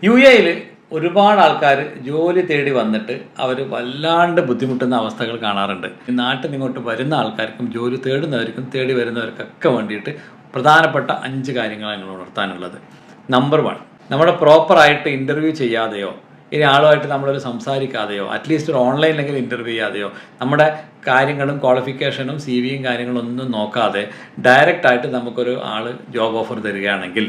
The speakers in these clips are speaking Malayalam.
UAE ഒരുപാട് ആൾക്കാർ ജോലി തേടി വന്നിട്ട് അവർ വല്ലാണ്ട് ബുദ്ധിമുട്ടുന്ന അവസ്ഥകൾ കാണാറുണ്ട്. നാട്ടിൽ നിന്നിങ്ങോട്ട് വരുന്ന ആൾക്കാർക്കും ജോലി തേടുന്നവർക്കും തേടി വരുന്നവർക്കൊക്കെ വേണ്ടിയിട്ട് പ്രധാനപ്പെട്ട 5 കാര്യങ്ങളാണ് ഞങ്ങൾ ഉണർത്താനുള്ളത്. നമ്പർ 1, നമ്മുടെ പ്രോപ്പറായിട്ട് ഇൻ്റർവ്യൂ ചെയ്യാതെയോ ഇനി ആളുമായിട്ട് നമ്മളൊരു സംസാരിക്കാതെയോ അറ്റ്ലീസ്റ്റ് ഒരു ഓൺലൈനിലെങ്കിലും ഇൻ്റർവ്യൂ ചെയ്യാതെയോ നമ്മുടെ കാര്യങ്ങളും ക്വാളിഫിക്കേഷനും CV-യും കാര്യങ്ങളൊന്നും നോക്കാതെ ഡയറക്റ്റായിട്ട് നമുക്കൊരു ആൾ ജോബ് ഓഫർ തരികയാണെങ്കിൽ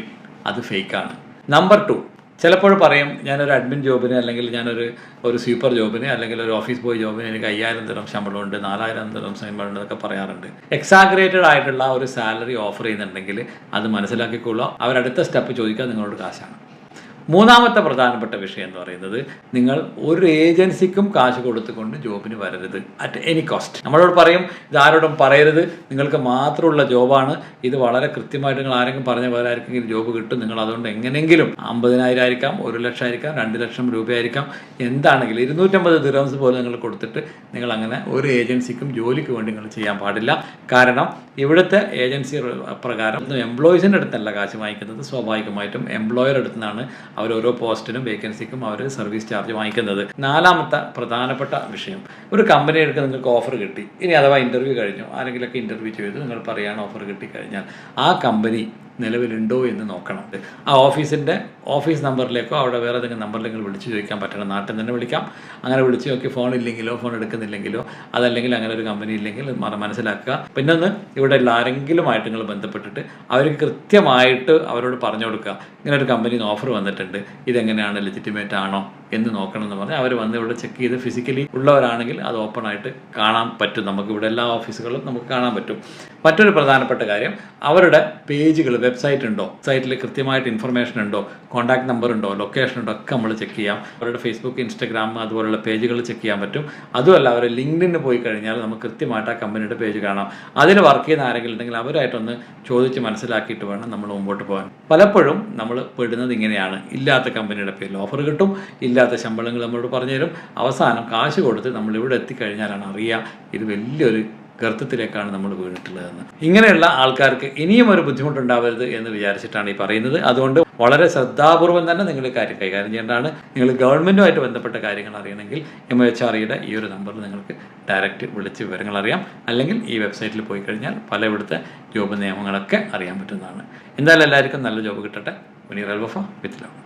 അത് ഫേക്കാണ്. നമ്പർ 2, ചിലപ്പോൾ പറയും ഞാനൊരു അഡ്മിൻ ജോബിന് അല്ലെങ്കിൽ ഞാനൊരു സ്വീപ്പർ ജോബിന് അല്ലെങ്കിൽ ഒരു ഓഫീസ് ബോയ് ജോബിന് എനിക്ക് 5000 ദിർഹം ശമ്പളമുണ്ട്, 4000 ദിർഹം ശമ്പളമുണ്ട് എന്നൊക്കെ പറയാറുണ്ട്. എക്സാഗ്രേറ്റഡ് ആയിട്ടുള്ള ഒരു സാലറി ഓഫർ ചെയ്യുന്നുണ്ടെങ്കിൽ അത് മനസ്സിലാക്കിക്കൊള്ളുക. അവരടുത്ത സ്റ്റെപ്പ് ചോദിക്കുക നിങ്ങളോട് കാശാണ്. മൂന്നാമത്തെ പ്രധാനപ്പെട്ട വിഷയം എന്ന് പറയുന്നത്, നിങ്ങൾ ഒരു ഏജൻസിക്കും കാശ് കൊടുത്തുകൊണ്ട് ജോബിന് വരരുത് അറ്റ് എനി കോസ്റ്റ്. നമ്മളോട് പറയും ഇതാരോടും പറയരുത്, നിങ്ങൾക്ക് മാത്രമുള്ള ജോബാണ് ഇത്, വളരെ കൃത്യമായിട്ട് നിങ്ങൾ ആരെങ്കിലും പറഞ്ഞ പോലെ ആർക്കെങ്കിലും ജോബ് കിട്ടും, നിങ്ങൾ അതുകൊണ്ട് എങ്ങനെയെങ്കിലും 50,000 ആയിരിക്കാം, 1 ലക്ഷം ആയിരിക്കാം, 2 ലക്ഷം രൂപയായിരിക്കാം, എന്താണെങ്കിലും 250 ദിർഹംസ് പോലും നിങ്ങൾ കൊടുത്തിട്ട് നിങ്ങൾ അങ്ങനെ ഒരു ഏജൻസിക്കും ജോലിക്ക് വേണ്ടി നിങ്ങൾ ചെയ്യാൻ പാടില്ല. കാരണം ഇവിടുത്തെ ഏജൻസി പ്രകാരം എംപ്ലോയീസിൻ്റെ അടുത്തല്ല കാശ് വാങ്ങിക്കുന്നത്, സ്വാഭാവികമായിട്ടും എംപ്ലോയർ അടുത്ത് നിന്നാണ് അവർ ഓരോ പോസ്റ്റിനും വേക്കൻസിക്കും അവർ സർവീസ് ചാർജ് വാങ്ങിക്കുന്നത്. നാലാമത്തെ പ്രധാനപ്പെട്ട വിഷയം, ഒരു കമ്പനി എടുക്കുക നിങ്ങൾക്ക് ഓഫർ കിട്ടി, ഇനി അഥവാ ഇൻ്റർവ്യൂ കഴിഞ്ഞു, ആരെങ്കിലുമൊക്കെ ഇൻ്റർവ്യൂ ചെയ്തു നിങ്ങൾ പറയുകയാണ് ഓഫർ കിട്ടിക്കഴിഞ്ഞാൽ ആ കമ്പനി നിലവിലുണ്ടോ എന്ന് നോക്കണം. ആ ഓഫീസ് നമ്പറിലേക്കോ അവിടെ വേറെ ഏതെങ്കിലും നമ്പറിലേക്ക് വിളിച്ച് ചോദിക്കാൻ പറ്റണം. നാട്ടിൽ തന്നെ വിളിക്കാം. അങ്ങനെ വിളിച്ച് നോക്കി ഫോൺ ഇല്ലെങ്കിലോ ഫോൺ എടുക്കുന്നില്ലെങ്കിലോ അതല്ലെങ്കിൽ അങ്ങനെ ഒരു കമ്പനി ഇല്ലെങ്കിൽ മനസ്സിലാക്കുക. പിന്നെ ഒന്ന് ഇവിടെ ഉള്ള ആരെങ്കിലുമായിട്ട് നിങ്ങൾ ബന്ധപ്പെട്ടിട്ട് അവർക്ക് കൃത്യമായിട്ട് അവരോട് പറഞ്ഞു കൊടുക്കുക, ഇങ്ങനെ ഒരു കമ്പനിയിൽ ഓഫർ വന്നിട്ടുണ്ട്, ഇതെങ്ങനെയാണ് ലെജിറ്റിമേറ്റ് ആണോ എന്ന് നോക്കണം എന്ന് പറഞ്ഞാൽ അവർ വന്ന് ഇവിടെ ചെക്ക് ചെയ്ത് ഫിസിക്കലി ഉള്ളവരാണെങ്കിൽ അത് ഓപ്പണായിട്ട് കാണാൻ പറ്റും. നമുക്ക് ഇവിടെ എല്ലാ ഓഫീസുകളും നമുക്ക് കാണാൻ പറ്റും. മറ്റൊരു പ്രധാനപ്പെട്ട കാര്യം, അവരുടെ പേജുകൾ, വെബ്സൈറ്റ് ഉണ്ടോ, സൈറ്റിൽ കൃത്യമായിട്ട് ഇൻഫർമേഷൻ ഉണ്ടോ, കോൺടാക്ട് നമ്പർ ഉണ്ടോ, ലൊക്കേഷൻ ഉണ്ടോ ഒക്കെ നമ്മൾ ചെക്ക് ചെയ്യാം. അവരുടെ ഫേസ്ബുക്ക്, ഇൻസ്റ്റഗ്രാം അതുപോലുള്ള പേജുകൾ ചെക്ക് ചെയ്യാൻ പറ്റും. അതുമല്ല അവർ ലിങ്ക്ഡിന് പോയി കഴിഞ്ഞാൽ നമുക്ക് കൃത്യമായിട്ട് ആ കമ്പനിയുടെ പേജ് കാണാം. അതിൽ വർക്ക് ചെയ്യുന്ന ആരെങ്കിലും ഉണ്ടെങ്കിൽ അവരായിട്ടൊന്ന് ചോദിച്ച് മനസ്സിലാക്കിയിട്ട് വേണം നമ്മൾ മുമ്പോട്ട് പോകാൻ. പലപ്പോഴും നമ്മൾ പെടുന്നത് ഇങ്ങനെയാണ്, ഇല്ലാത്ത കമ്പനിയുടെ പേരിൽ ഓഫർ കിട്ടും, ഇല്ലാത്ത ശമ്പളങ്ങൾ നമ്മളോട് പറഞ്ഞുതരും, അവസാനം കാശ് കൊടുത്ത് നമ്മൾ ഇവിടെ എത്തിക്കഴിഞ്ഞാലാണ് അറിയുക ഇത് വലിയൊരു ഗർത്തത്തിലേക്കാണ് നമ്മൾ വീണിട്ടുള്ളതെന്ന്. ഇങ്ങനെയുള്ള ആൾക്കാർക്ക് ഇനിയും ഒരു ബുദ്ധിമുട്ടുണ്ടാവരുത് എന്ന് വിചാരിച്ചിട്ടാണ് ഈ പറയുന്നത്. അതുകൊണ്ട് വളരെ ശ്രദ്ധാപൂർവം തന്നെ നിങ്ങൾ കാര്യം കൈകാര്യം ചെയ്യേണ്ടതാണ്. നിങ്ങൾ ഗവൺമെൻറ്റുമായിട്ട് ബന്ധപ്പെട്ട കാര്യങ്ങൾ അറിയണമെങ്കിൽ MHREയുടെ ഈ ഒരു നമ്പറിൽ നിങ്ങൾക്ക് ഡയറക്റ്റ് വിളിച്ച് വിവരങ്ങൾ അറിയാം. അല്ലെങ്കിൽ ഈ വെബ്സൈറ്റിൽ പോയി കഴിഞ്ഞാൽ പല ഇവിടുത്തെ ജോബ് നിയമങ്ങളൊക്കെ അറിയാൻ പറ്റുന്നതാണ്. എന്തായാലും എല്ലാവർക്കും നല്ല ജോബ് കിട്ടട്ടെ. മുനീർ അൽ വഫ വിത്ത് ലവ്.